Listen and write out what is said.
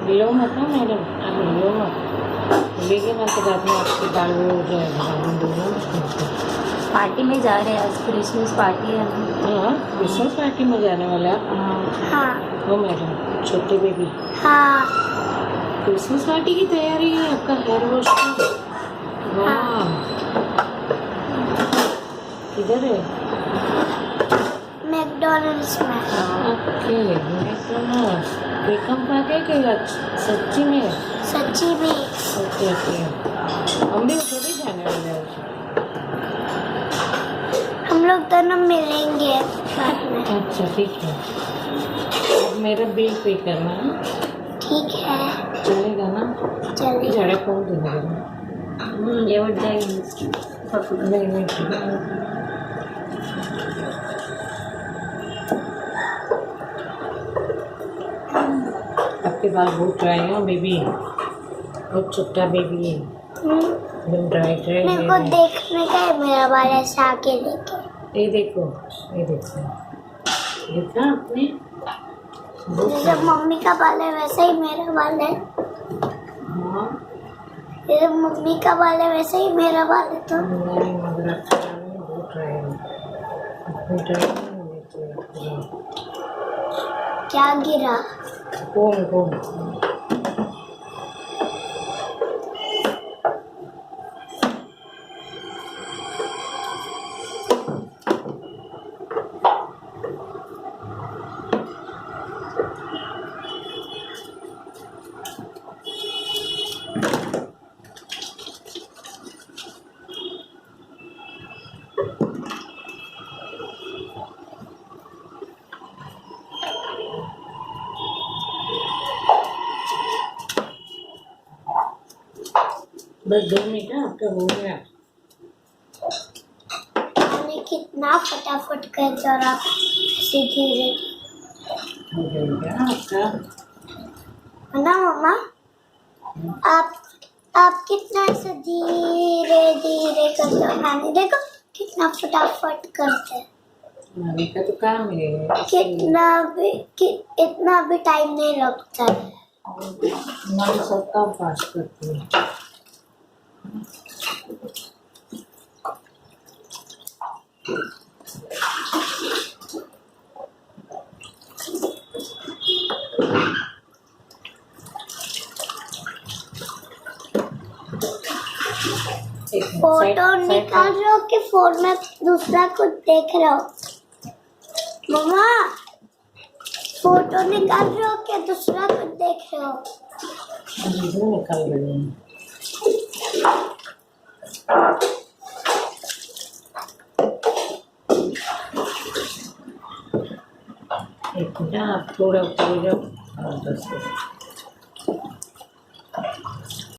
लो मत ना मैडम, आप लो मत, लेकिन मैं तो रात में आपके बाल वो हो जाएगा, पार्टी में जा रहे हैं, आज क्रिसमस पार्टी है ना। हाँ क्रिसमस पार्टी में जाने वाले आप? हाँ हो मैडम, छोटे बेबी, हाँ क्रिसमस पार्टी की तैयारी है आपका, हेयर वॉश का? वाह, किधर है? मैकडॉनल्ड्स में। ओके, मैकडॉनल्ड्स, वेलकम पार्टी के सच्ची में? सच्ची में। ओके ओके, हम भी उधर ही जाने वाले हैं। हम लोग दोनों मिलेंगे बाद में। अच्छा ठीक है, अब मेरा बिल पे करना है, ठीक है, चलेगा ना? चलिए। झाड़ा कौन देगा? ये उठ जाएंगे। नहीं नहीं ठीक है। आपके बाल बहुत ड्राई है बेबी, बहुत छोटा बेबी है, एकदम ड्राई ड्राई मेरे को है। देखने का है मेरा बाल ऐसा आके लेके। ये देखो, ये देखो, देखा आपने? बहुत जैसे ड्राई। मम्मी का बाल है वैसा ही मेरा बाल है। हाँ जैसे मम्मी का बाल है वैसे ही मेरा बाल है। तो नहीं, मगर आपके बाल में बहुत ड्राई है, इतनी ड्राई नहीं होनी चाहिए आपके बाल। क्या गिरा? कौन कौन? बस 2 मिनट है आपका, हो गया। मैंने कितना फटाफट कर दिया और आप ऐसे धीरे हो गया आपका। है ना मम्मा? आप कितना ऐसे धीरे धीरे करते हो, मैंने देखो कितना फटाफट करते हैं। नानी का तो काम है, इतना भी टाइम नहीं लगता है। नानी सब काम फास्ट करती है। फोटो निकाल रहे हो कि फोन में दूसरा कुछ देख रहे हो? मम्मा, फोटो निकाल रहे हो कि दूसरा कुछ देख रहे हो? निकाल रही हूँ। एक मिनट, आप थोड़ा ऊपर जाओ।